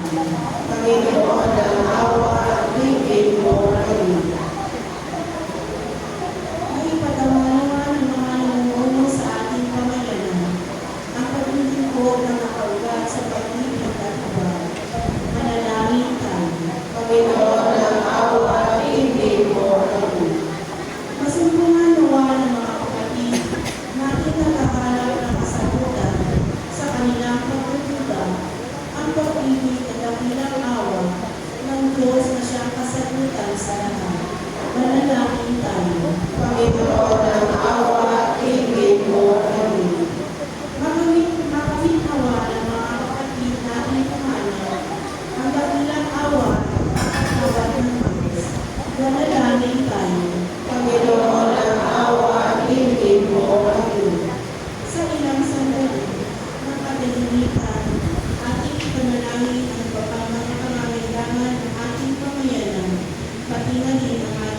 Panginoon ng awa at ibig mo kami. Ay pagkawalawa ng mga namumuno sa ating pamayanan, ang paglilingkod ng nakaugat sa pag-ibig at habag. Manalangin tayo. Panginoon ng awa at ibig mo kami. Masumpungan nawa ng mga kapatid natin nakahanap ng kasagutan sa kanilang pagkukuda ang pag-ibig at dakilang awa ng Diyos na siyang kasagutan sa lahat. Manalangin tayo. Panginoon ng awa at ibig mo kami. Makawinhawa ng mga kapatid natin pumanag ang dakilang awa at tawad ng Diyos. Manalangin tayo. Panginoon ng awa at ibig mo kami. Sa ilang sandali ng katahimikan, ating ipanalangin ang mga pangangailangan ng ating pamayanan, pati na rin ang